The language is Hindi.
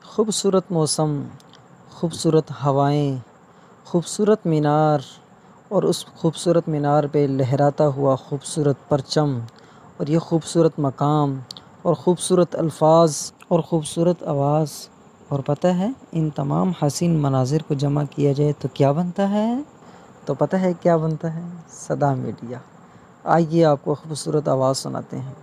खूबसूरत मौसम, खूबसूरत हवाएं, खूबसूरत मीनार और उस खूबसूरत मीनार पे लहराता हुआ खूबसूरत परचम और ये खूबसूरत मकाम और ख़ूबसूरत अल्फाज और ख़ूबसूरत आवाज़। और पता है इन तमाम हसीन मनाजिर को जमा किया जाए तो क्या बनता है? तो पता है क्या बनता है? सदा मीडिया। आइए आपको खूबसूरत आवाज़ सुनाते हैं।